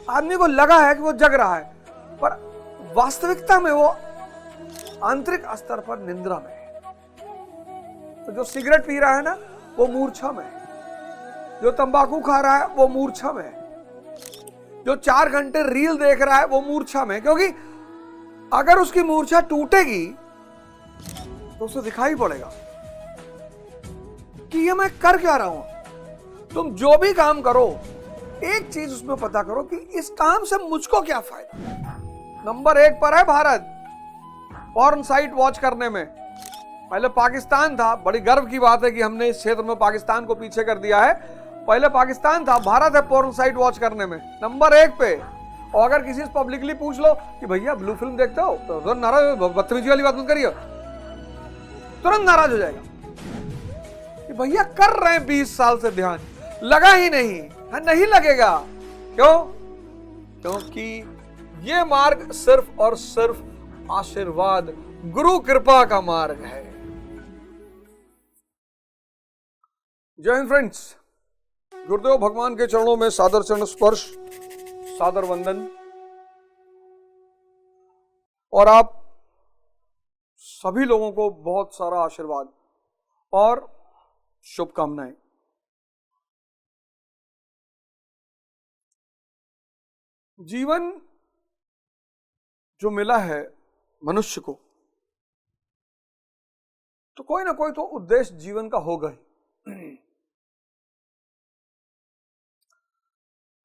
आदमी को लगा है कि वो जग रहा है, पर वास्तविकता में वो आंतरिक स्तर पर निंद्रा में है। तो जो सिगरेट पी रहा है ना, वो मूर्छा में है। जो तंबाकू खा रहा है वो मूर्छा में है। जो 4 घंटे रील देख रहा है वो मूर्छा में है। क्योंकि अगर उसकी मूर्छा टूटेगी तो उसे दिखाई पड़ेगा कि ये मैं कर क्या रहा हूं। तुम जो भी काम करो, एक चीज उसमें पता करो कि इस काम से मुझको क्या फायदा। नंबर 1 पर है भारत पॉर्न साइट वॉच करने में। पहले पाकिस्तान था, बड़ी गर्व की बात है कि हमने इस क्षेत्र में पाकिस्तान को पीछे कर दिया है। पहले पाकिस्तान था, भारत है पॉर्न साइट वॉच करने में नंबर 1 पे। और अगर किसी से पब्लिकली पूछ लो कि भैया ब्लू फिल्म देखते हो, तो नाराज, बदतमीजी वाली बात मत करिए, तुरंत नाराज हो जाएगा कि भैया कर रहे हैं 20 साल से ध्यान, लगा ही नहीं है। नहीं लगेगा। क्यों? क्योंकि ये मार्ग सिर्फ और सिर्फ आशीर्वाद, गुरु कृपा का मार्ग है। जय हिंद फ्रेंड्स, गुरुदेव भगवान के चरणों में सादर चरण स्पर्श, सादर वंदन। और आप सभी लोगों को बहुत सारा आशीर्वाद और शुभकामनाएं। जीवन जो मिला है मनुष्य को, तो कोई ना कोई तो उद्देश्य जीवन का होगा ही।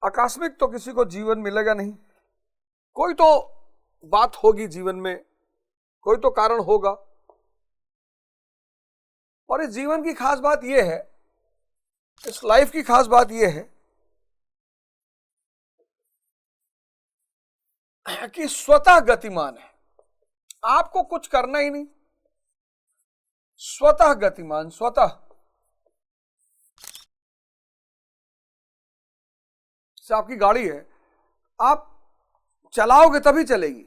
आकस्मिक तो किसी को जीवन मिलेगा नहीं। कोई तो बात होगी जीवन में, कोई तो कारण होगा। और इस जीवन की खास बात यह है, इस लाइफ की खास बात यह है कि स्वतः गतिमान है। आपको कुछ करना ही नहीं, स्वतः गतिमान, स्वतः। से आपकी गाड़ी है, आप चलाओगे तभी चलेगी।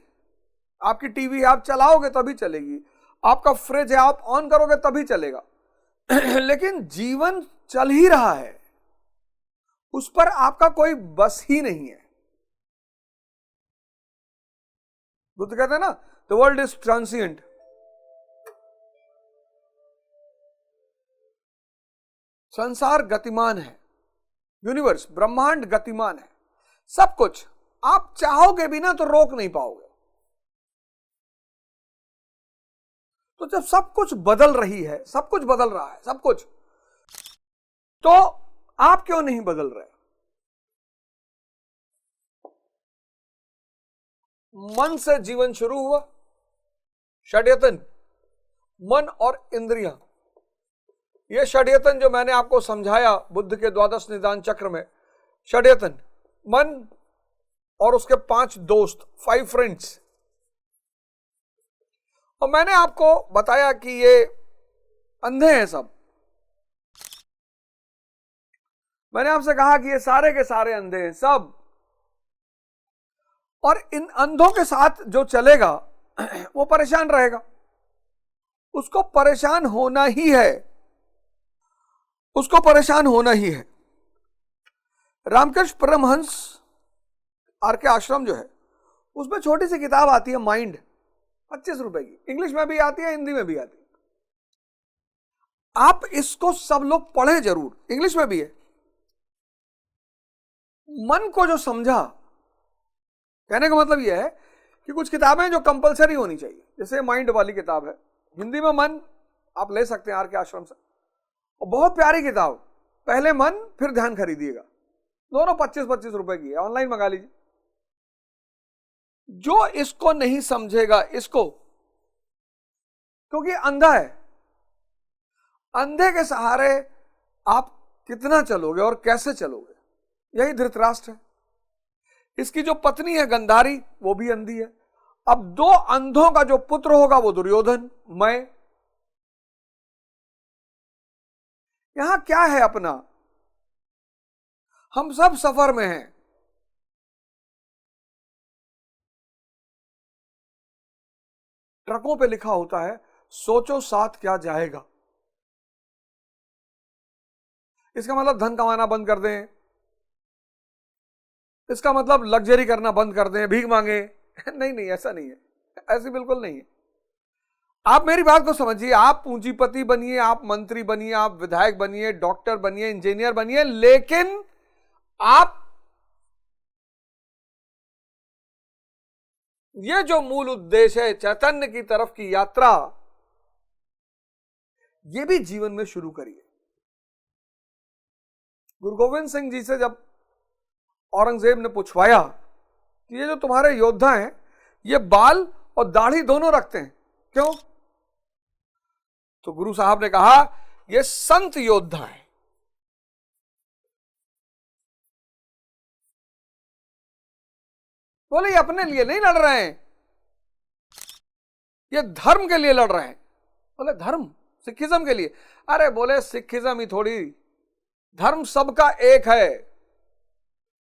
आपकी टीवी है, आप चलाओगे तभी चलेगी। आपका फ्रिज है, आप ऑन करोगे तभी चलेगा। लेकिन जीवन चल ही रहा है, उस पर आपका कोई बस ही नहीं है। बुद्ध कहते हैं ना, द वर्ल्ड इज ट्रांसिएंट। संसार गतिमान है, यूनिवर्स, ब्रह्मांड गतिमान है। सब कुछ आप चाहोगे भी ना तो रोक नहीं पाओगे। तो जब सब कुछ बदल रही है, सब कुछ बदल रहा है, सब कुछ, तो आप क्यों नहीं बदल रहे? मन से जीवन शुरू हुआ, षड्यतन, मन और इंद्रियां। यह षड्यतन जो मैंने आपको समझाया बुद्ध के द्वादश निदान चक्र में, षड्यतन, मन और उसके 5 दोस्त, 5 फ्रेंड्स। और मैंने आपको बताया कि ये अंधे हैं सब। मैंने आपसे कहा कि ये सारे के सारे अंधे हैं सब। और इन अंधों के साथ जो चलेगा वो परेशान रहेगा। उसको परेशान होना ही है, उसको परेशान होना ही है। रामकृष्ण परमहंस आर.के. आश्रम जो है, उसमें छोटी सी किताब आती है माइंड, 25 रुपए की। इंग्लिश में भी आती है, हिंदी में भी आती है। आप इसको सब लोग पढ़ें जरूर, इंग्लिश में भी है। मन को जो समझा, कहने का मतलब यह है कि कुछ किताबें जो कंपलसरी होनी चाहिए, जैसे माइंड वाली किताब है, हिंदी में मन आप ले सकते हैं आर.के. आश्रम से, और बहुत प्यारी किताब। पहले मन फिर ध्यान खरीदिएगा, दोनों 25-25 रुपए की है, ऑनलाइन मंगा लीजिए। जो इसको नहीं समझेगा, इसको, क्योंकि अंधा है, अंधे के सहारे आप कितना चलोगे और कैसे चलोगे? यही धृतराष्ट्र है। इसकी जो पत्नी है गंधारी, वो भी अंधी है। अब 2 अंधों का जो पुत्र होगा वो दुर्योधन, मैं। यहां क्या है अपना? हम सब सफर में हैं। ट्रकों पे लिखा होता है, सोचो साथ क्या जाएगा। इसका मतलब धन कमाना बंद कर दें, इसका मतलब लग्जरी करना बंद कर दें, भीख मांगे। नहीं नहीं, ऐसा नहीं है, ऐसी बिल्कुल नहीं है। आप मेरी बात को समझिए, आप पूंजीपति बनिए, आप मंत्री बनिए, आप विधायक बनिए, डॉक्टर बनिए, इंजीनियर बनिए, लेकिन आप ये जो मूल उद्देश्य है चैतन्य की तरफ की यात्रा, ये भी जीवन में शुरू करिए। गुरु गोविंद सिंह जी से जब औरंगजेब ने पूछवाया कि ये जो तुम्हारे योद्धा हैं ये बाल और दाढ़ी दोनों रखते हैं, क्यों? तो गुरु साहब ने कहा ये संत योद्धा है। बोले ये अपने लिए नहीं लड़ रहे हैं, ये धर्म के लिए लड़ रहे हैं। बोले धर्म? सिखिज्म के लिए? अरे बोले सिखिज्म ही थोड़ी, धर्म सबका एक है।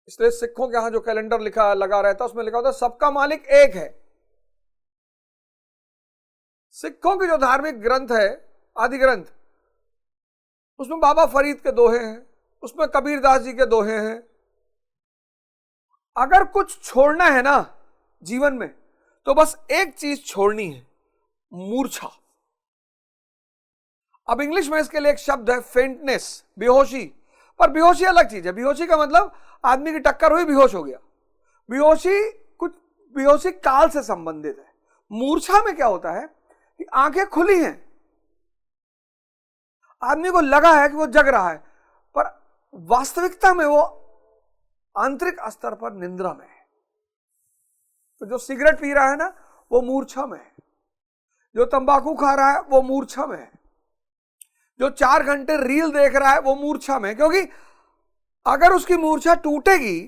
इसलिए सिखों के यहां जो कैलेंडर लिखा लगा रहता उसमें लिखा होता सबका मालिक एक है। सिखों की जो धार्मिक ग्रंथ है, आदि ग्रंथ, उसमें बाबा फरीद के दोहे हैं, उसमें कबीरदास जी के दोहे हैं। अगर कुछ छोड़ना है ना जीवन में तो बस एक चीज छोड़नी है, मूर्छा। अब इंग्लिश में इसके लिए एक शब्द है फेंटनेस, बेहोशी। पर बेहोशी अलग चीज है। बेहोशी का मतलब आदमी की टक्कर हुई, बेहोश हो गया। बेहोशी काल से संबंधित है। मूर्छा में क्या होता है कि आंखें खुली हैं, आदमी को लगा है कि वो जग रहा है, पर वास्तविकता में वो आंतरिक स्तर पर निंद्रा में है। तो जो सिगरेट पी रहा है ना वो मूर्छा में है, जो तंबाकू खा रहा है वो मूर्छा में है, जो 4 घंटे रील देख रहा है वो मूर्छा में है। क्योंकि अगर उसकी मूर्छा टूटेगी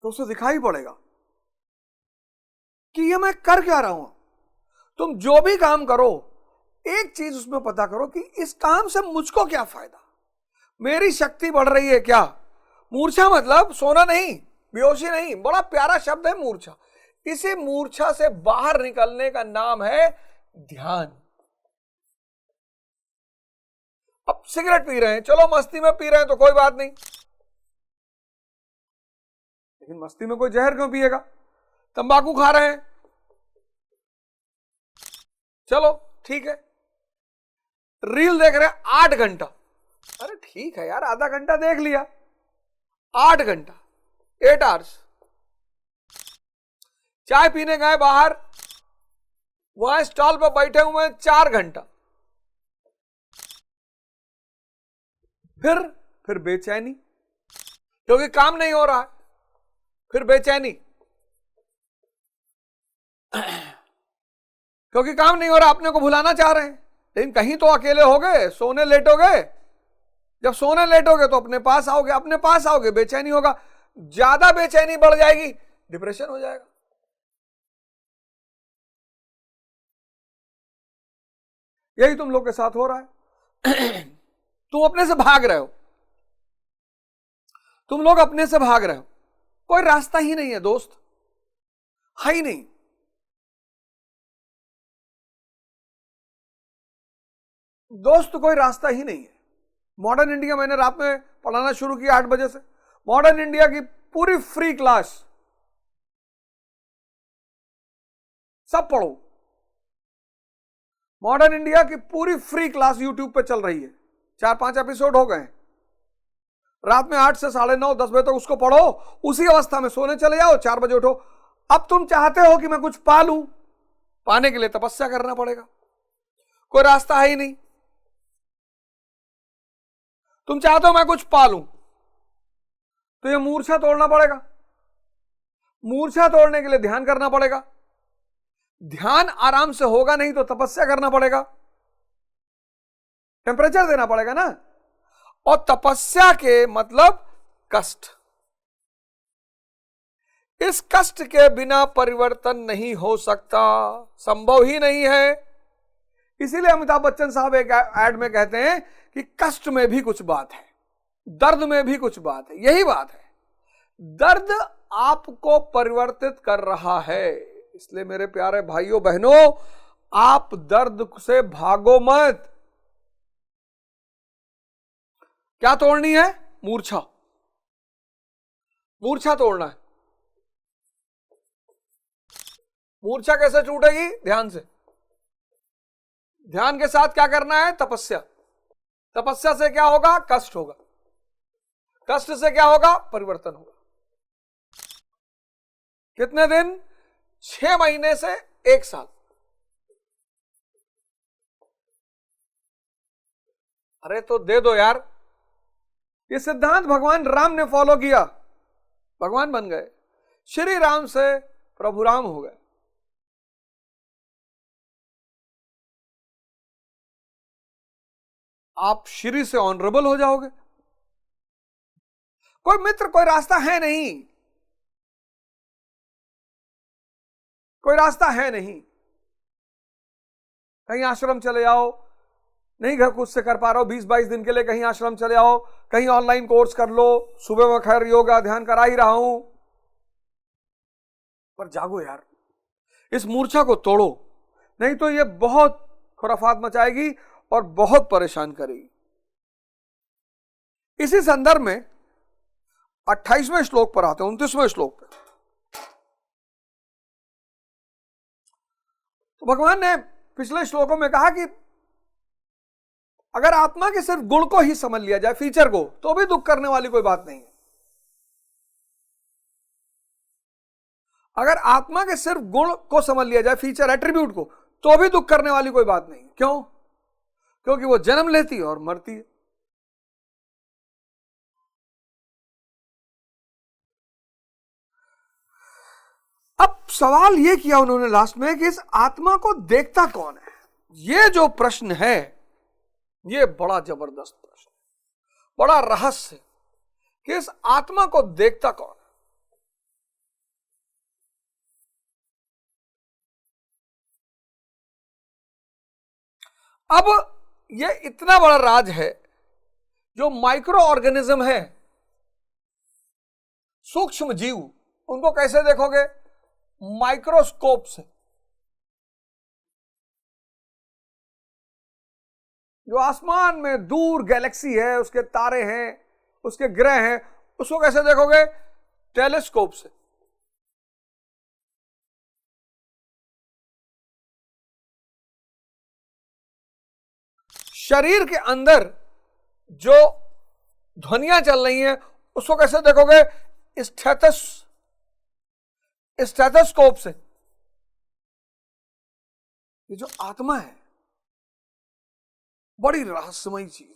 तो उसे दिखाई पड़ेगा कि ये मैं कर क्या रहा हूं। तुम जो भी काम करो एक चीज उसमें पता करो कि इस काम से मुझको क्या फायदा, मेरी शक्ति बढ़ रही है क्या। मूर्छा मतलब सोना नहीं, बेहोशी नहीं, बड़ा प्यारा शब्द है मूर्छा। इसी मूर्छा से बाहर निकलने का नाम है ध्यान। अब सिगरेट पी रहे हैं, चलो मस्ती में पी रहे हैं तो कोई बात नहीं, लेकिन मस्ती में कोई जहर क्यों पिएगा? तंबाकू खा रहे हैं, चलो ठीक है। रील देख रहे हैं 8 घंटा, अरे ठीक है यार, आधा घंटा देख लिया, 8 घंटा, 8 आवर्स। चाय पीने गए बाहर, वहां स्टॉल पर बैठे हुए हैं 4 घंटा, फिर बेचैनी, क्योंकि काम नहीं हो रहा है, फिर बेचैनी क्योंकि काम नहीं हो रहा, अपने को भुलाना चाह रहे हैं, लेकिन कहीं तो अकेले हो गए, सोने लेटोगे। जब सोने लेटोगे तो अपने पास आओगे, अपने पास आओगे बेचैनी होगा, ज्यादा बेचैनी बढ़ जाएगी, डिप्रेशन हो जाएगा। यही तुम लोग के साथ हो रहा है। तुम अपने से भाग रहे हो, तुम लोग अपने से भाग रहे हो, कोई रास्ता ही नहीं है दोस्त, है ही नहीं। दोस्त कोई रास्ता ही नहीं है। मॉडर्न इंडिया मैंने रात में पढ़ाना शुरू किया 8 बजे से। मॉडर्न इंडिया की पूरी फ्री क्लास, सब पढ़ो। मॉडर्न इंडिया की पूरी फ्री क्लास यूट्यूब पे चल रही है, 4-5 एपिसोड हो गए। रात में 8 से 9:30 10 बजे तक उसको पढ़ो, उसी अवस्था में सोने चले जाओ, 4 बजे उठो। अब तुम चाहते हो कि मैं कुछ पा लूं, पाने के लिए तपस्या करना पड़ेगा, कोई रास्ता है ही नहीं। तुम चाहते हो मैं कुछ पा लूं तो ये मूर्छा तोड़ना पड़ेगा, मूर्छा तोड़ने के लिए ध्यान करना पड़ेगा, ध्यान आराम से होगा नहीं तो तपस्या करना पड़ेगा, टेम्परेचर देना पड़ेगा ना। और तपस्या के मतलब कष्ट, इस कष्ट के बिना परिवर्तन नहीं हो सकता, संभव ही नहीं है। इसीलिए अमिताभ बच्चन साहब एक एड में कहते हैं कि कष्ट में भी कुछ बात है, दर्द में भी कुछ बात है। यही बात है, दर्द आपको परिवर्तित कर रहा है। इसलिए मेरे प्यारे भाइयों बहनों, आप दर्द से भागो मत। क्या तोड़नी है? मूर्छा। मूर्छा तोड़ना है। मूर्छा कैसे टूटेगी? ध्यान से। ध्यान के साथ क्या करना है? तपस्या। तपस्या से क्या होगा? कष्ट होगा। कष्ट से क्या होगा? परिवर्तन होगा। कितने दिन? 6 महीने से 1 साल। अरे तो दे दो यार। ये सिद्धांत भगवान राम ने फॉलो किया, भगवान बन गए। श्री राम से प्रभु राम हो गए। आप श्री से ऑनरेबल हो जाओगे। कोई मित्र, कोई रास्ता है नहीं, कोई रास्ता है नहीं। कहीं आश्रम चले जाओ, नहीं घर खुद से कर पा रहा हो, 20-22 दिन के लिए कहीं आश्रम चले आओ, कहीं ऑनलाइन कोर्स कर लो, सुबह में खैर योगा ध्यान करा ही रहा हूं, पर जागो यार, इस मूर्छा को तोड़ो, नहीं तो ये बहुत खुराफात मचाएगी और बहुत परेशान करेगी। इसी संदर्भ में 28वें श्लोक पर आते हैं, 29वें श्लोक पर। तो भगवान ने पिछले श्लोकों में कहा कि अगर आत्मा के सिर्फ गुण को ही समझ लिया जाए, फीचर को, तो भी दुख करने वाली कोई बात नहीं है। अगर आत्मा के सिर्फ गुण को समझ लिया जाए, फीचर एट्रीब्यूट को, तो भी दुख करने वाली कोई बात नहीं। क्यों? क्योंकि वो जन्म लेती है और मरती है। अब सवाल ये किया उन्होंने लास्ट में कि इस आत्मा को देखता कौन है। ये जो प्रश्न है, ये बड़ा जबरदस्त प्रश्न, बड़ा रहस्य कि इस आत्मा को देखता कौन है। अब ये इतना बड़ा राज है, जो माइक्रो ऑर्गेनिज्म है, सूक्ष्म जीव, उनको कैसे देखोगे? माइक्रोस्कोप से। जो आसमान में दूर गैलेक्सी है, उसके तारे हैं, उसके ग्रह हैं, उसको कैसे देखोगे? टेलीस्कोप से। शरीर के अंदर जो ध्वनियां चल रही हैं, उसको कैसे देखोगे? स्टेथोस्कोप से। ये जो आत्मा है, बड़ी रहस्यमयी चीज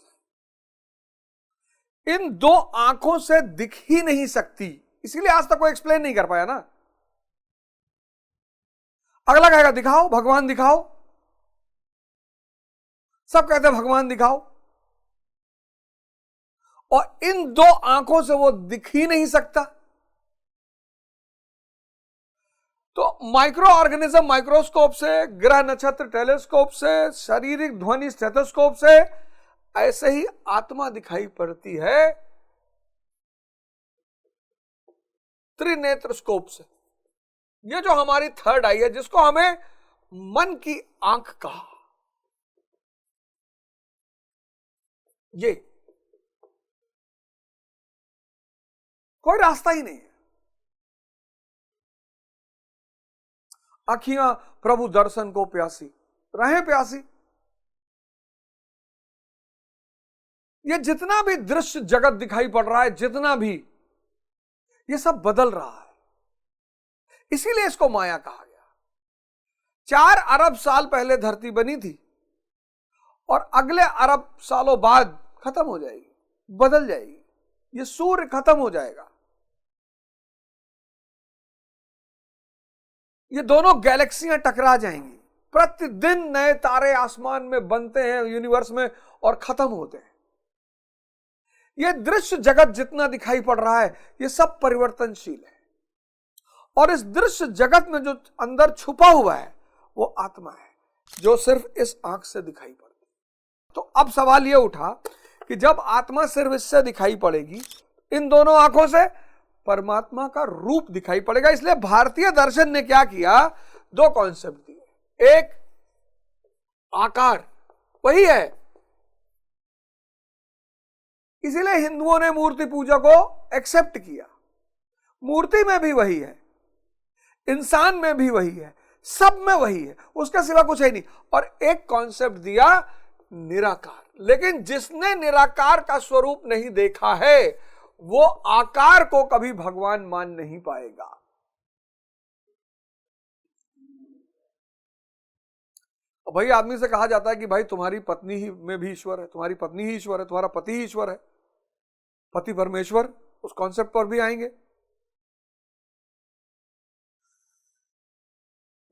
है, इन 2 आंखों से दिख ही नहीं सकती, इसीलिए आज तक कोई एक्सप्लेन नहीं कर पाया ना। अगला कहेगा दिखाओ, भगवान दिखाओ, सब कहते हैं भगवान दिखाओ, और इन 2 आंखों से वो दिख ही नहीं सकता। तो माइक्रो ऑर्गेनिज्म माइक्रोस्कोप से, ग्रह नक्षत्र टेलीस्कोप से, शारीरिक ध्वनि स्टेथोस्कोप से, ऐसे ही आत्मा दिखाई पड़ती है त्रिनेत्र स्कोप से। ये जो हमारी थर्ड आई है, जिसको हमें मन की आंख कहा, ये कोई रास्ता ही नहीं है। अखियां प्रभु दर्शन को प्यासी, रहे प्यासी। ये जितना भी दृश्य जगत दिखाई पड़ रहा है, जितना भी, ये सब बदल रहा है, इसीलिए इसको माया कहा गया। 4 अरब साल पहले धरती बनी थी, और अगले अरब सालों बाद खत्म हो जाएगी, बदल जाएगी, ये सूर्य खत्म हो जाएगा। ये दोनों गैलेक्सियां टकरा जाएंगी, प्रतिदिन नए तारे आसमान में बनते हैं यूनिवर्स में और खत्म होते हैं। ये दृश्य जगत जितना दिखाई पड़ रहा है, ये सब परिवर्तनशील है, और इस दृश्य जगत में जो अंदर छुपा हुआ है, वो आत्मा है, जो सिर्फ इस आंख से दिखाई पड़ती है। तो अब सवाल ये उठा कि जब आत्मा सिर्फ इससे दिखाई पड़ेगी, इन दोनों आंखों से, परमात्मा का रूप दिखाई पड़ेगा। इसलिए भारतीय दर्शन ने क्या किया? 2 कॉन्सेप्ट दिए। एक आकार, वही है इसीलिए हिंदुओं ने मूर्ति पूजा को एक्सेप्ट किया। मूर्ति में भी वही है, इंसान में भी वही है, सब में वही है, उसके सिवा कुछ है नहीं। और एक कॉन्सेप्ट दिया निराकार। लेकिन जिसने निराकार का स्वरूप नहीं देखा है वो आकार को कभी भगवान मान नहीं पाएगा। भाई आदमी से कहा जाता है कि भाई तुम्हारी पत्नी ही में भी ईश्वर है, तुम्हारी पत्नी ही ईश्वर है, तुम्हारा पति ही ईश्वर है, पति परमेश्वर, उस कॉन्सेप्ट पर भी आएंगे।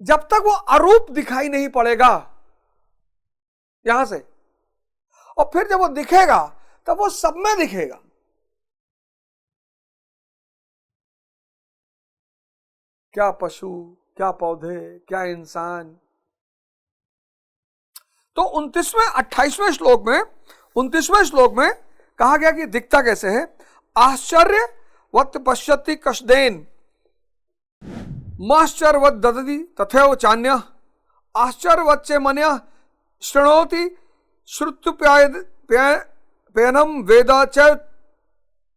जब तक वो अरूप दिखाई नहीं पड़ेगा यहां से, और फिर जब वो दिखेगा तब वो सब में दिखेगा। क्या पशु, क्या पौधे, क्या इंसान। तो 28वें श्लोक में कहा गया कि दिखता कैसे है। आश्चर्य वत पश्यति कशदेन माश्चर्यवत ददति तथैव चान्यः आश्चर्यवच्चे मन्यः शृणोति श्रुत्युप्ययनम वेद च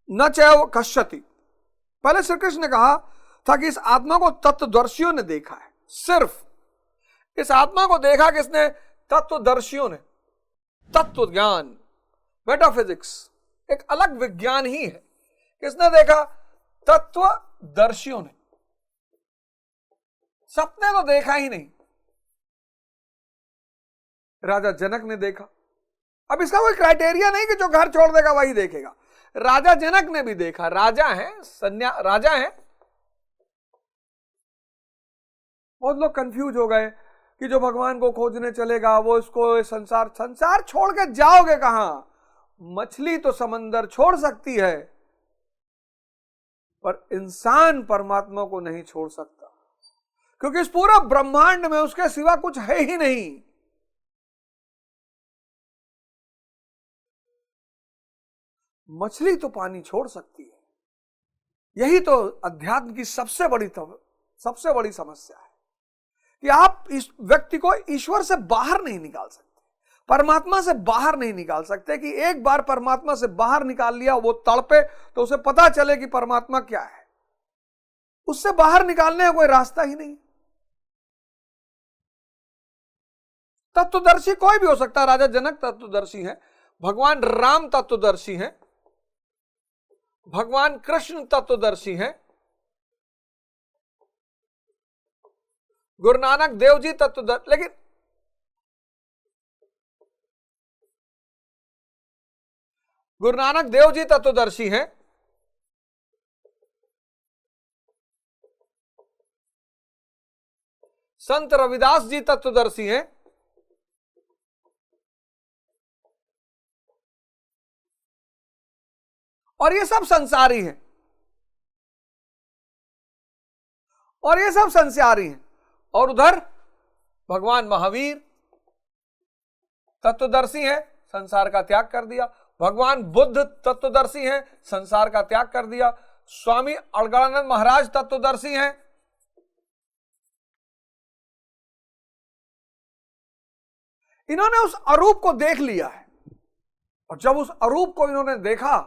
न चैव कश्यति। पहले श्री कृष्ण ने कहा था कि इस आत्मा को तत्वदर्शियों ने देखा है। सिर्फ इस आत्मा को देखा किसने? तत्वदर्शियों ने। तत्व ज्ञान, मेटाफिजिक्स एक अलग विज्ञान ही है। किसने देखा? तत्वदर्शियों ने। सपने तो देखा ही नहीं। राजा जनक ने देखा। अब इसका कोई क्राइटेरिया नहीं कि जो घर छोड़ देगा वही देखेगा। राजा जनक ने भी देखा। राजा है, राजा है। बहुत लोग कंफ्यूज हो गए कि जो भगवान को खोजने चलेगा वो इसको संसार छोड़ के जाओगे कहां? मछली तो समंदर छोड़ सकती है पर इंसान परमात्मा को नहीं छोड़ सकता, क्योंकि इस पूरा ब्रह्मांड में उसके सिवा कुछ है ही नहीं। मछली तो पानी छोड़ सकती है। यही तो अध्यात्म की सबसे बड़ी समस्या है कि आप इस व्यक्ति को ईश्वर से बाहर नहीं निकाल सकते, परमात्मा से बाहर नहीं निकाल सकते। कि एक बार परमात्मा से बाहर निकाल लिया वो तड़पे तो उसे पता चले कि परमात्मा क्या है। उससे बाहर निकालने का कोई रास्ता ही नहीं। तत्वदर्शी कोई भी हो सकता है। राजा जनक तत्वदर्शी है, भगवान राम तत्वदर्शी हैं, भगवान कृष्ण तत्वदर्शी हैं, गुरु नानक देव जी तत्वदर्शी। लेकिन गुरु नानक देव जी तत्वदर्शी हैं, संत रविदास जी तत्वदर्शी हैं, और ये सब संसारी हैं, और उधर भगवान महावीर तत्वदर्शी हैं, संसार का त्याग कर दिया। भगवान बुद्ध तत्वदर्शी हैं, संसार का त्याग कर दिया। स्वामी अलगानंद महाराज तत्वदर्शी हैं। इन्होंने उस अरूप को देख लिया है, और जब उस अरूप को इन्होंने देखा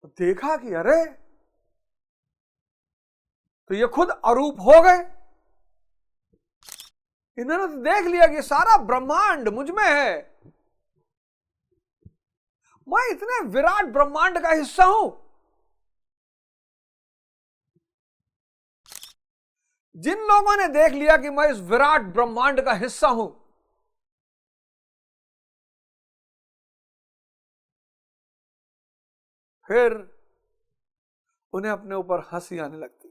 तो देखा कि अरे तो ये खुद अरूप हो गए। इन्होंने तो देख लिया कि सारा ब्रह्मांड मुझ में है, मैं इतने विराट ब्रह्मांड का हिस्सा हूं। जिन लोगों ने देख लिया कि मैं इस विराट ब्रह्मांड का हिस्सा हूं, फिर उन्हें अपने ऊपर हंसी आने लगती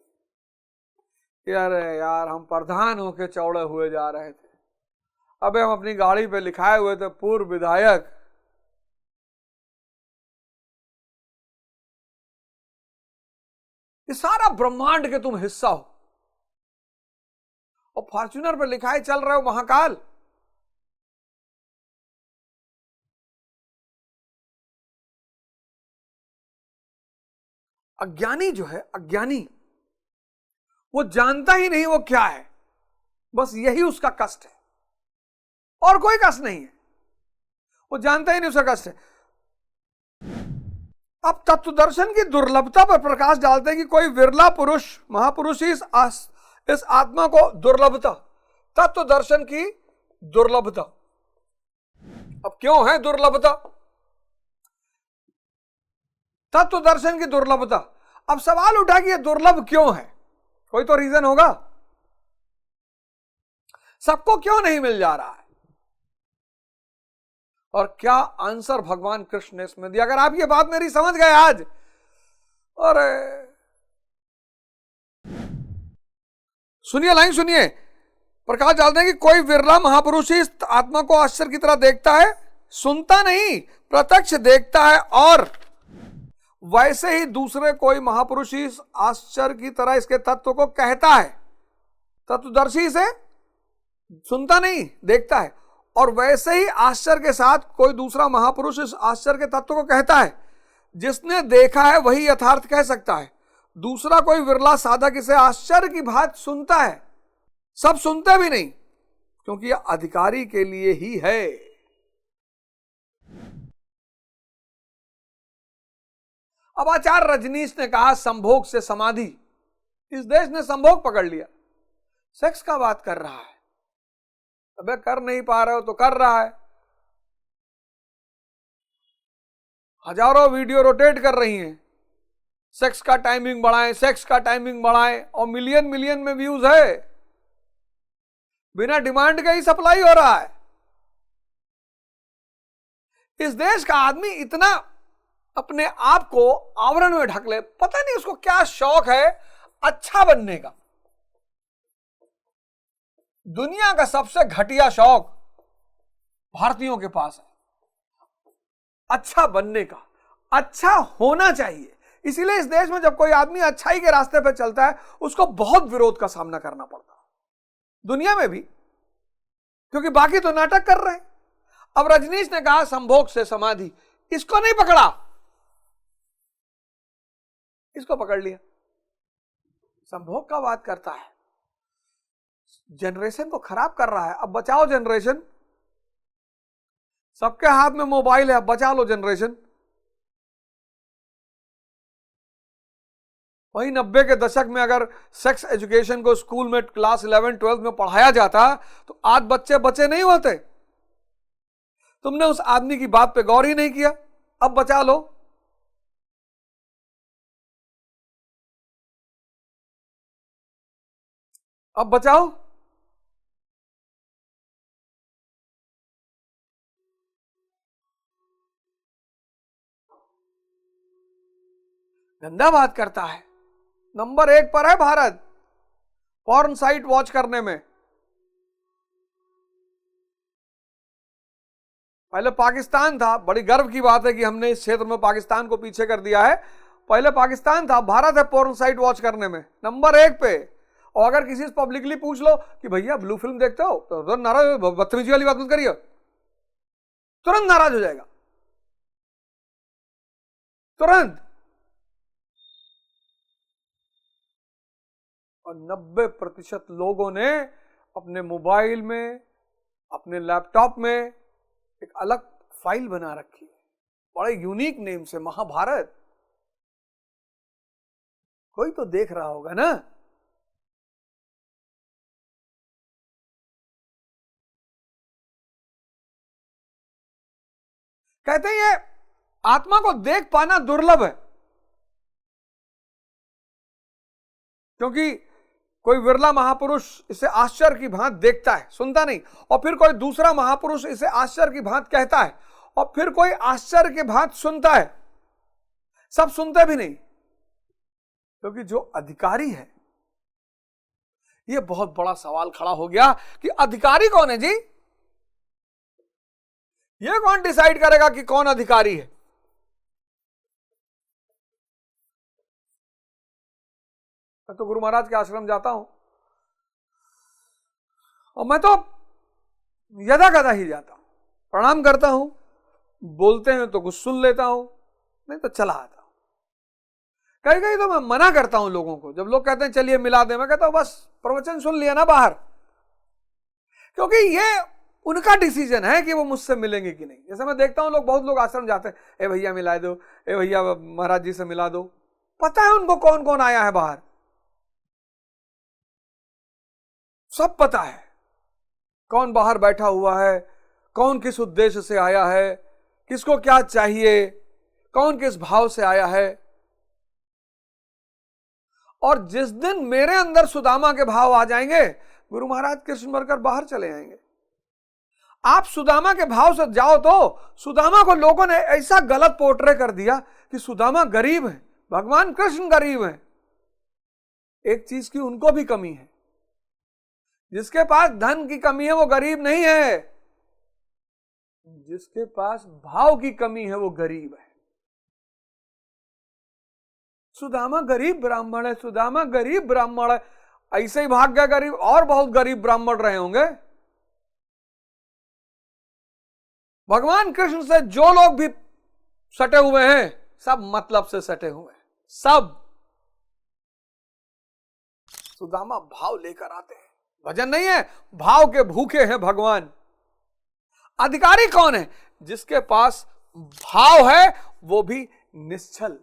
कि अरे यार हम प्रधान होके चौड़े हुए जा रहे थे, अबे हम अपनी गाड़ी पे लिखाए हुए थे पूर्व विधायक। ये सारा ब्रह्मांड के तुम हिस्सा हो, और फॉर्च्यूनर पे लिखाए चल रहे हो महाकाल। अज्ञानी जो है, अज्ञानी वो जानता ही नहीं वो क्या है, बस यही उसका कष्ट है, और कोई कष्ट नहीं है। वो जानता ही नहीं उसका कष्ट है। अब तत्व दर्शन की दुर्लभता पर प्रकाश डालते हैं कि कोई विरला पुरुष महापुरुष ही इस आत्मा को दुर्लभता, तत्व दर्शन की दुर्लभता। अब क्यों है दुर्लभता? तत्व दर्शन की दुर्लभता। अब सवाल उठा कि यह दुर्लभ क्यों है, कोई तो रीजन होगा। सबको क्यों नहीं मिल जा रहा है, और क्या आंसर भगवान कृष्ण ने इसमें दिया? अगर आप ये बात मेरी समझ गए आज, अरे सुनिए, लाइन सुनिए, प्रकाश डालते हैं कि कोई विरला महापुरुष ही इस आत्मा को आश्चर्य की तरह देखता है, सुनता नहीं प्रत्यक्ष देखता है, और वैसे ही दूसरे कोई महापुरुष ही इस आश्चर्य की तरह इसके तत्व को कहता है। तत्वदर्शी से सुनता नहीं देखता है, और वैसे ही आश्चर्य के साथ कोई दूसरा महापुरुष इस आश्चर्य के तत्व को कहता है। जिसने देखा है वही यथार्थ कह सकता है, दूसरा कोई विरला साधक इसे आश्चर्य की बात सुनता है। सब सुनते भी नहीं, क्योंकि यह अधिकारी के लिए ही है। अब आचार्य रजनीश ने कहा संभोग से समाधि, इस देश ने संभोग पकड़ लिया, सेक्स का बात कर रहा है। अबे कर नहीं पा रहे हो तो कर रहा है, हजारों वीडियो रोटेट कर रही हैं, सेक्स का टाइमिंग बढ़ाएं, सेक्स का टाइमिंग बढ़ाएं, और मिलियन मिलियन में व्यूज है, बिना डिमांड के ही सप्लाई हो रहा है। इस देश का आदमी इतना अपने आप को आवरण में ढक ले, पता नहीं उसको क्या शौक है अच्छा बनने का। दुनिया का सबसे घटिया शौक भारतीयों के पास है, अच्छा बनने का, अच्छा होना चाहिए। इसीलिए इस देश में जब कोई आदमी अच्छाई के रास्ते पर चलता है उसको बहुत विरोध का सामना करना पड़ता है, दुनिया में भी, क्योंकि बाकी तो नाटक कर रहे हैं। अब रजनीश ने कहा संभोग से समाधि, इसको नहीं पकड़ा, इसको पकड़ लिया। संभोग का बात करता है, जनरेशन को खराब कर रहा है। अब बचाओ जनरेशन, सबके हाथ में मोबाइल है, अब बचा लो जनरेशन। वही 90 के दशक में अगर सेक्स एजुकेशन को स्कूल में क्लास 11, 12 में पढ़ाया जाता तो आज बच्चे बचे नहीं होते। तुमने उस आदमी की बात पे गौर ही नहीं किया, अब बचा लो। अब बचाओ। गंदा बात करता है। नंबर 1 पर है भारत पॉर्न साइट वॉच करने में। पहले पाकिस्तान था, बड़ी गर्व की बात है कि हमने इस क्षेत्र में पाकिस्तान को पीछे कर दिया है। पहले पाकिस्तान था, भारत है पॉर्न साइट वॉच करने में नंबर 1 पे। और अगर किसी से पब्लिकली पूछ लो कि भैया ब्लू फिल्म देखते हो, तो नाराज, बदतमीजी वाली बात मत करिए, तुरंत नाराज हो जाएगा, तुरंत। और 90% लोगों ने अपने मोबाइल में, अपने लैपटॉप में एक अलग फाइल बना रखी है, बड़े यूनिक नेम से, महाभारत। कोई तो देख रहा होगा ना। कहते हैं ये आत्मा को देख पाना दुर्लभ है, क्योंकि कोई विरला महापुरुष इसे आश्चर्य की भांति देखता है, सुनता नहीं, और फिर कोई दूसरा महापुरुष इसे आश्चर्य की भांति कहता है, और फिर कोई आश्चर्य की भांति सुनता है। सब सुनते भी नहीं, क्योंकि जो अधिकारी है, यह बहुत बड़ा सवाल खड़ा हो गया कि अधिकारी कौन है जी? यह कौन डिसाइड करेगा कि कौन अधिकारी है? मैं तो गुरु महाराज के आश्रम जाता हूं और मैं तो यदा कदा ही जाता हूं, प्रणाम करता हूं, बोलते हैं तो कुछ सुन लेता हूं, नहीं तो चला आता हूं। कहीं कहीं तो मैं मना करता हूं लोगों को, जब लोग कहते हैं चलिए मिला दे, मैं कहता हूं बस प्रवचन सुन लिया ना बाहर, क्योंकि ये उनका डिसीजन है कि वो मुझसे मिलेंगे कि नहीं। जैसे मैं देखता हूं बहुत लोग आश्रम जाते हैं, ए भैया मिला दो, ए भैया महाराज जी से मिला दो। पता है उनको कौन कौन आया है बाहर, सब पता है कौन बाहर बैठा हुआ है, कौन किस उद्देश्य से आया है, किसको क्या चाहिए, कौन किस भाव से आया है। और जिस दिन मेरे अंदर सुदामा के भाव आ जाएंगे, गुरु महाराज कृष्ण बनकर बाहर चले आएंगे। आप सुदामा के भाव से जाओ तो सुदामा को लोगों ने ऐसा गलत पोर्ट्रे कर दिया कि सुदामा गरीब है, भगवान कृष्ण गरीब है। एक चीज की उनको भी कमी है, जिसके पास धन की कमी है वो गरीब नहीं है, जिसके पास भाव की कमी है वो गरीब है। सुदामा गरीब ब्राह्मण है, सुदामा गरीब ब्राह्मण है, ऐसे ही भाग गया गरीब, और बहुत गरीब ब्राह्मण रहे होंगे। भगवान कृष्ण से जो लोग भी सटे हुए हैं सब मतलब से सटे हुए हैं, सब। सुदामा भाव लेकर आते हैं, भजन नहीं है, भाव के भूखे हैं भगवान। अधिकारी कौन है? जिसके पास भाव है वो भी निश्चल।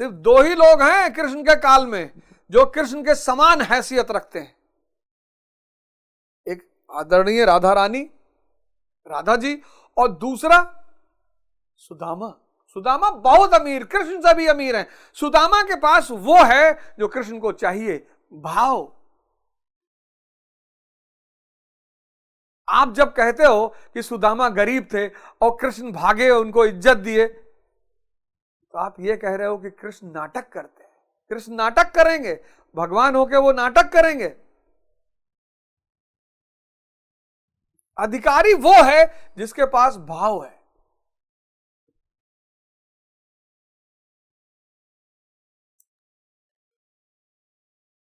सिर्फ दो ही लोग हैं कृष्ण के काल में जो कृष्ण के समान हैसियत रखते हैं, एक आदरणीय राधा रानी, राधा जी, और दूसरा सुदामा। सुदामा बहुत अमीर, कृष्ण से भी अमीर है। सुदामा के पास वो है जो कृष्ण को चाहिए, भाव। आप जब कहते हो कि सुदामा गरीब थे और कृष्ण भागे उनको इज्जत दिए, तो आप ये कह रहे हो कि कृष्ण नाटक करते हैं। कृष्ण नाटक करेंगे? भगवान होके वो नाटक करेंगे? अधिकारी वो है जिसके पास भाव है।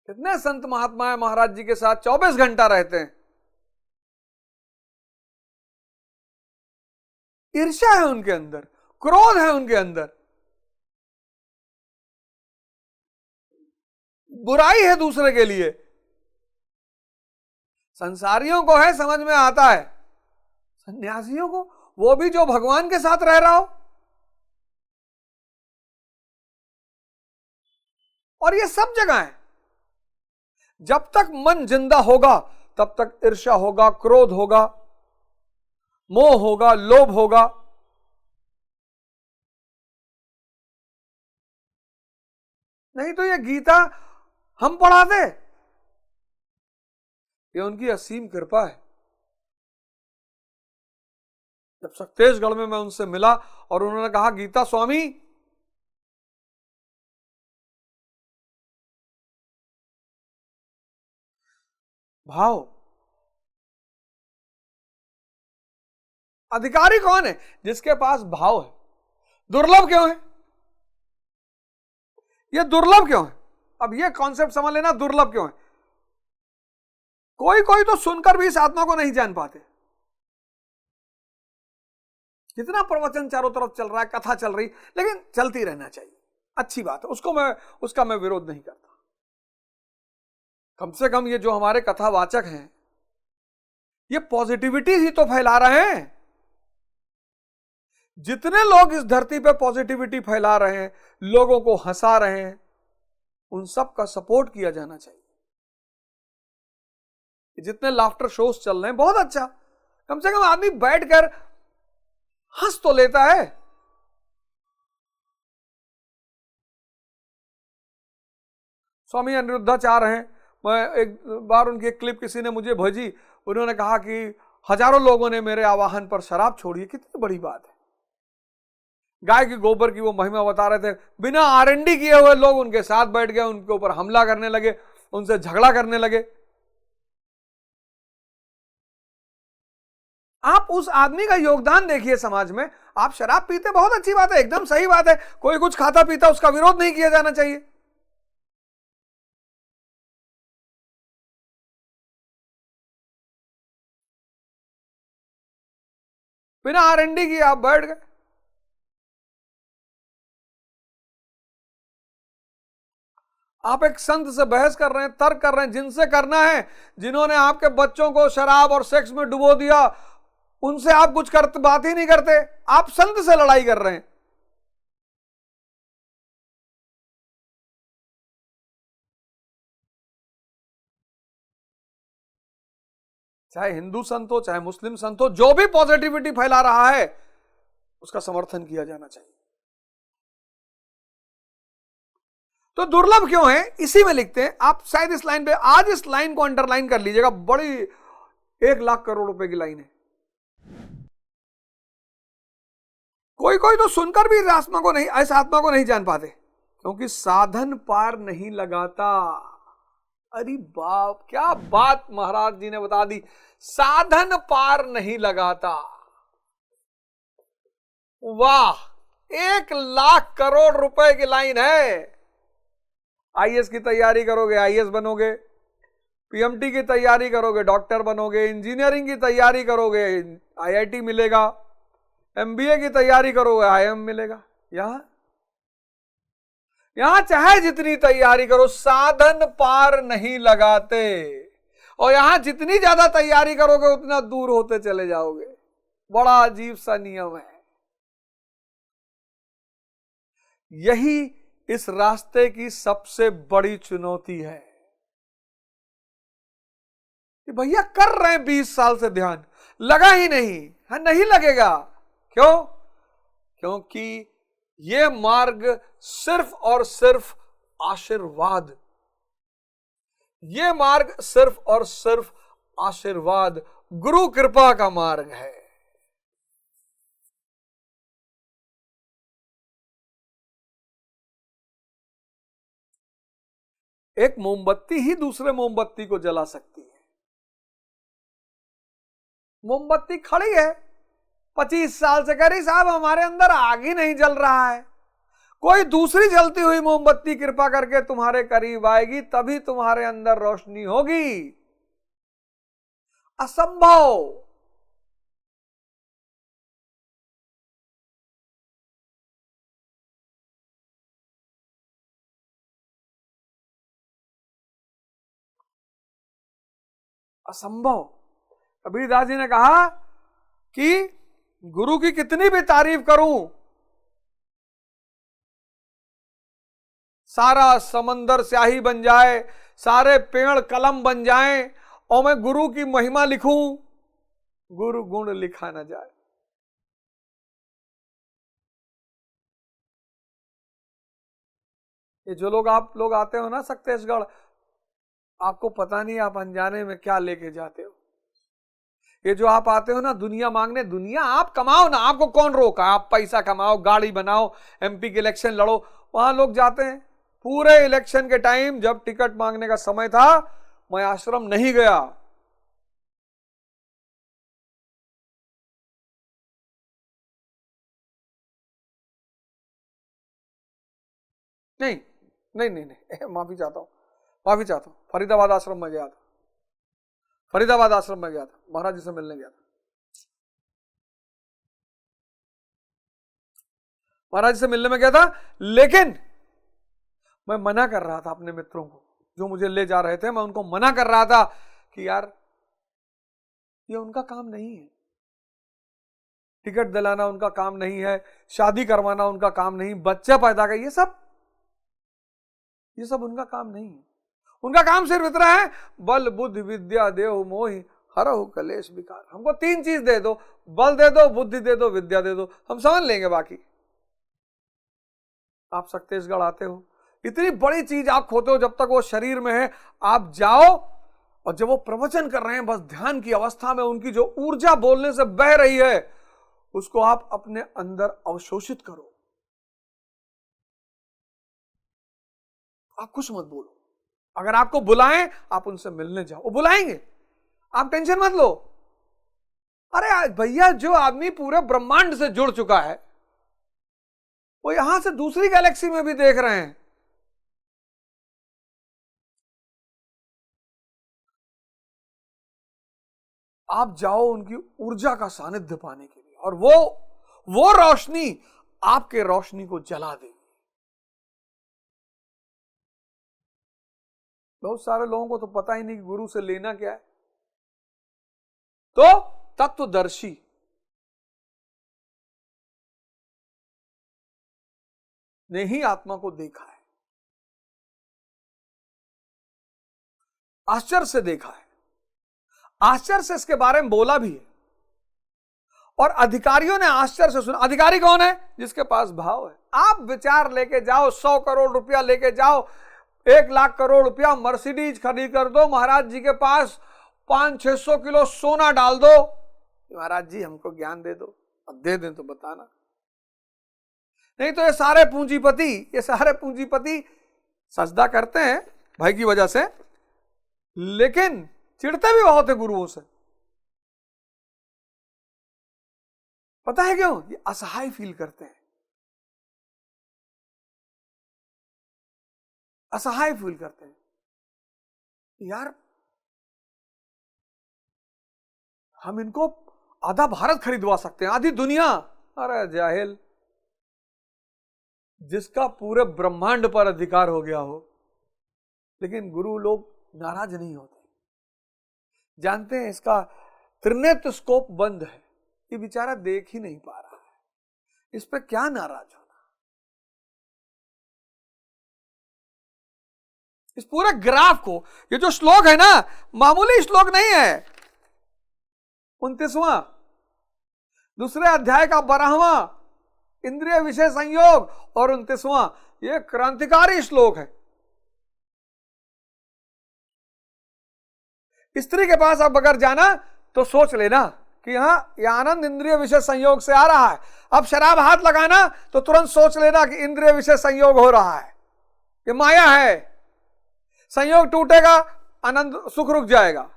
कितने संत महात्मा महाराज जी के साथ 24 घंटा रहते हैं। ईर्ष्या है उनके अंदर, क्रोध है उनके अंदर, बुराई है दूसरे के लिए। संसारियों को है, समझ में आता है, सन्यासियों को, वो भी जो भगवान के साथ रह रहा हो। और ये सब जगह है। जब तक मन जिंदा होगा तब तक ईर्ष्या होगा, क्रोध होगा, मोह होगा, लोभ होगा। नहीं तो ये गीता हम पढ़ाते, ये उनकी असीम कृपा है। जब सक्तेशगढ़ में मैं उनसे मिला और उन्होंने कहा गीता स्वामी, भाव। अधिकारी कौन है? जिसके पास भाव है। दुर्लभ क्यों है? ये दुर्लभ क्यों है? अब ये कॉन्सेप्ट समझ लेना, दुर्लभ क्यों है। कोई कोई तो सुनकर भी इस आत्मा को नहीं जान पाते। कितना प्रवचन चारों तरफ चल रहा है, कथा चल रही, लेकिन चलती रहना चाहिए, अच्छी बात है, उसका मैं विरोध नहीं करता। कम से कम ये जो हमारे कथावाचक हैं ये पॉजिटिविटी ही तो फैला रहे हैं। जितने लोग इस धरती पे पॉजिटिविटी फैला रहे हैं, लोगों को हंसा रहे हैं, उन सब का सपोर्ट किया जाना चाहिए। जितने लाफ्टर शोज चल रहे हैं बहुत अच्छा, कम से कम आदमी बैठकर हंस तो लेता है। स्वामी अनिरुद्धाचार्य हैं, मैं एक बार उनकी क्लिप किसी ने मुझे भेजी, उन्होंने कहा कि हजारों लोगों ने मेरे आवाहन पर शराब छोड़ी। कितनी बड़ी बात है। गाय के गोबर की वो महिमा बता रहे थे, बिना आरएनडी किए हुए लोग उनके साथ बैठ गए, उनके ऊपर हमला करने लगे, उनसे झगड़ा करने लगे। आप उस आदमी का योगदान देखिए समाज में। आप शराब पीते, बहुत अच्छी बात है, एकदम सही बात है, कोई कुछ खाता पीता उसका विरोध नहीं किया जाना चाहिए। बिना आरएनडी किए आप बैठ गए। आप एक संत से बहस कर रहे हैं, तर्क कर रहे हैं, जिनसे करना है, जिन्होंने आपके बच्चों को शराब और सेक्स में डुबो दिया, उनसे आप कुछ बात ही नहीं करते, आप संत से लड़ाई कर रहे हैं। चाहे हिंदू संत हो, चाहे मुस्लिम संत हो, जो भी पॉजिटिविटी फैला रहा है उसका समर्थन किया जाना चाहिए। तो दुर्लभ क्यों है, इसी में लिखते हैं आप, शायद इस लाइन पे, आज इस लाइन को अंडरलाइन कर लीजिएगा, बड़ी 1 लाख करोड़ रुपए की लाइन है। कोई कोई तो सुनकर भी आत्मा को नहीं, इस आत्मा को नहीं जान पाते, क्योंकि साधन पार नहीं लगाता। अरे बाप, क्या बात महाराज जी ने बता दी, साधन पार नहीं लगाता। वाह, 1 लाख करोड़ रुपए की लाइन है। आईएएस की तैयारी करोगे, आईएएस बनोगे, पीएमटी की तैयारी करोगे, डॉक्टर बनोगे, इंजीनियरिंग की तैयारी करोगे, आईआईटी मिलेगा, एमबीए की तैयारी करोगे, आईएम मिलेगा। यहां चाहे जितनी तैयारी करो, साधन पार नहीं लगाते, और यहां जितनी ज्यादा तैयारी करोगे उतना दूर होते चले जाओगे। बड़ा अजीब सा नियम है। यही इस रास्ते की सबसे बड़ी चुनौती है कि भैया कर रहे हैं 20 साल से ध्यान, लगा ही नहीं है, नहीं लगेगा। क्यों? क्योंकि ये मार्ग सिर्फ और सिर्फ आशीर्वाद, ये मार्ग सिर्फ और सिर्फ आशीर्वाद, गुरु कृपा का मार्ग है। एक मोमबत्ती ही दूसरे मोमबत्ती को जला सकती है। मोमबत्ती खड़ी है 25 साल से, कह रही साहब हमारे अंदर आग ही नहीं जल रहा है। कोई दूसरी जलती हुई मोमबत्ती कृपा करके तुम्हारे करीब आएगी, तभी तुम्हारे अंदर रोशनी होगी। असंभव। असंभव। कबीरदास जी ने कहा कि गुरु की कितनी भी तारीफ करूं, सारा समंदर स्याही बन जाए, सारे पेड़ कलम बन जाएं, और मैं गुरु की महिमा लिखूं, गुरु गुण लिखा न जाए। ये जो लोग आप लोग आते हो ना सक्तेशगढ़, आपको पता नहीं आप अनजाने में क्या लेके जाते हो। ये जो आप आते हो ना दुनिया मांगने, दुनिया आप कमाओ ना, आपको कौन रोका, आप पैसा कमाओ, गाड़ी बनाओ, एमपी के इलेक्शन लड़ो। वहां लोग जाते हैं, पूरे इलेक्शन के टाइम जब टिकट मांगने का समय था, मैं आश्रम नहीं गया। नहीं नहीं नहीं नहीं, माफी चाहता हूं, माफी चाहता हूं। फरीदाबाद आश्रम में गया था, फरीदाबाद आश्रम में गया था, महाराज जी से मिलने गया था। महाराज जी से मिलने में गया था, लेकिन मैं मना कर रहा था अपने मित्रों को, जो मुझे ले जा रहे थे, मैं उनको मना कर रहा था कि यार ये उनका काम नहीं है, टिकट दिलाना उनका काम नहीं है, शादी करवाना उनका काम नहीं, बच्चा पैदा कर, ये सब उनका काम नहीं है। उनका काम सिर्फ इतना है, बल बुद्धि विद्या देव मोहि हरहु कलेश विकार। हमको 3 चीज दे दो, बल दे दो, बुद्धि दे दो, विद्या दे दो, हम समझ लेंगे बाकी। आप सक्तेशगढ़ आते हो, इतनी बड़ी चीज आप खोते हो, जब तक वो शरीर में है आप जाओ, और जब वो प्रवचन कर रहे हैं बस ध्यान की अवस्था में, उनकी जो ऊर्जा बोलने से बह रही है उसको आप अपने अंदर अवशोषित करो। आप कुछ मत बोलो। अगर आपको बुलाएं आप उनसे मिलने जाओ, वो बुलाएंगे, आप टेंशन मत लो। अरे भैया, जो आदमी पूरे ब्रह्मांड से जुड़ चुका है वो यहां से दूसरी गैलेक्सी में भी देख रहे हैं। आप जाओ उनकी ऊर्जा का सानिध्य पाने के लिए, और वो रोशनी आपके रोशनी को जला देगी। बहुत सारे लोगों को तो पता ही नहीं कि गुरु से लेना क्या है। तो तत्वदर्शी ने ही आत्मा को देखा है, आश्चर्य से देखा है, आश्चर्य से इसके बारे में बोला भी है, और अधिकारियों ने आश्चर्य से सुना। अधिकारी कौन है? जिसके पास भाव है। आप विचार लेके जाओ, 100 करोड़ रुपया लेके जाओ, 1 लाख करोड़ रुपया मर्सिडीज खरीद कर दो, महाराज जी के पास 500-600 किलो सोना डाल दो, महाराज जी हमको ज्ञान दे दो, अब दे दें तो बताना। नहीं तो ये सारे पूंजीपति सजदा करते हैं भाई की वजह से, लेकिन चिढ़ते भी बहुत है गुरुओं से। पता है क्यों? ये असहाय फील करते हैं, असहाय फील करते हैं। यार हम इनको आधा भारत खरीदवा सकते हैं, आधी दुनिया। अरे जाहिल, जिसका पूरे ब्रह्मांड पर अधिकार हो गया हो। लेकिन गुरु लोग नाराज नहीं होते, जानते हैं इसका त्रिनेत्र स्कोप बंद है, ये बेचारा देख ही नहीं पा रहा है, इस पे क्या नाराज होना। इस पूरे ग्राफ को, ये जो श्लोक है ना, मामूली श्लोक नहीं है। 29वां दूसरे अध्याय का 12वां इंद्रिय विषय संयोग, और 29वां ये क्रांतिकारी श्लोक है। स्त्री के पास अब अगर जाना तो सोच लेना कि हाँ, ये आनंद इंद्रिय विषय संयोग से आ रहा है। अब शराब हाथ लगाना तो तुरंत सोच लेना कि इंद्रिय विषय संयोग हो रहा है, ये माया है। संयोग टूटेगा, आनंद सुख रुक जाएगा,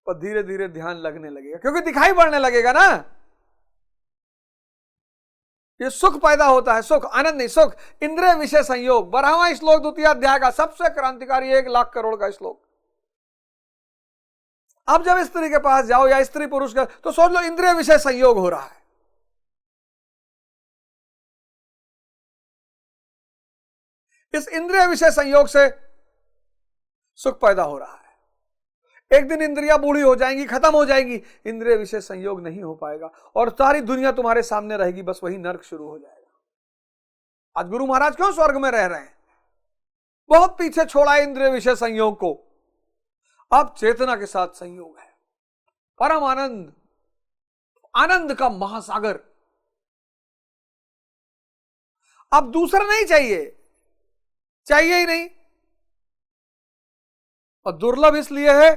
और धीरे धीरे ध्यान लगने लगेगा, क्योंकि दिखाई पड़ने लगेगा ना। ये सुख पैदा होता है, सुख, आनंद नहीं, सुख। इंद्रिय विषय संयोग, 12वां श्लोक द्वितीय अध्याय का सबसे क्रांतिकारी 1 लाख करोड़ का श्लोक। अब जब स्त्री के पास जाओ या स्त्री पुरुष का, तो सोच लो इंद्रिय विषय संयोग हो रहा है। इस इंद्रिय विषय संयोग से सुख पैदा हो रहा है। एक दिन इंद्रियां बूढ़ी हो जाएंगी, खत्म हो जाएंगी, इंद्रिय विषय संयोग नहीं हो पाएगा, और सारी दुनिया तुम्हारे सामने रहेगी, बस वही नर्क शुरू हो जाएगा। आज गुरु महाराज क्यों स्वर्ग में रह रहे हैं? बहुत पीछे छोड़ा इंद्रिय विषय संयोग को, अब चेतना के साथ संयोग है, परम आनंद, आनंद का महासागर। अब दूसरा नहीं चाहिए, चाहिए ही नहीं। और दुर्लभ इसलिए है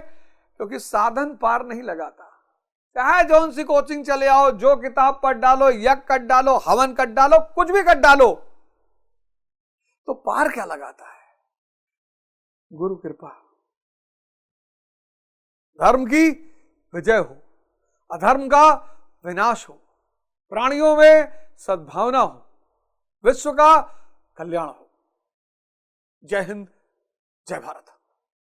क्योंकि साधन पार नहीं लगाता। चाहे जौन सी कोचिंग चले आओ, जो किताब पढ़ डालो, यज्ञ कर डालो, हवन कर डालो, कुछ भी कर डालो, तो पार क्या लगाता है? गुरु कृपा। धर्म की विजय हो, अधर्म का विनाश हो, प्राणियों में सद्भावना हो, विश्व का कल्याण हो। जय हिंद, जय भारत।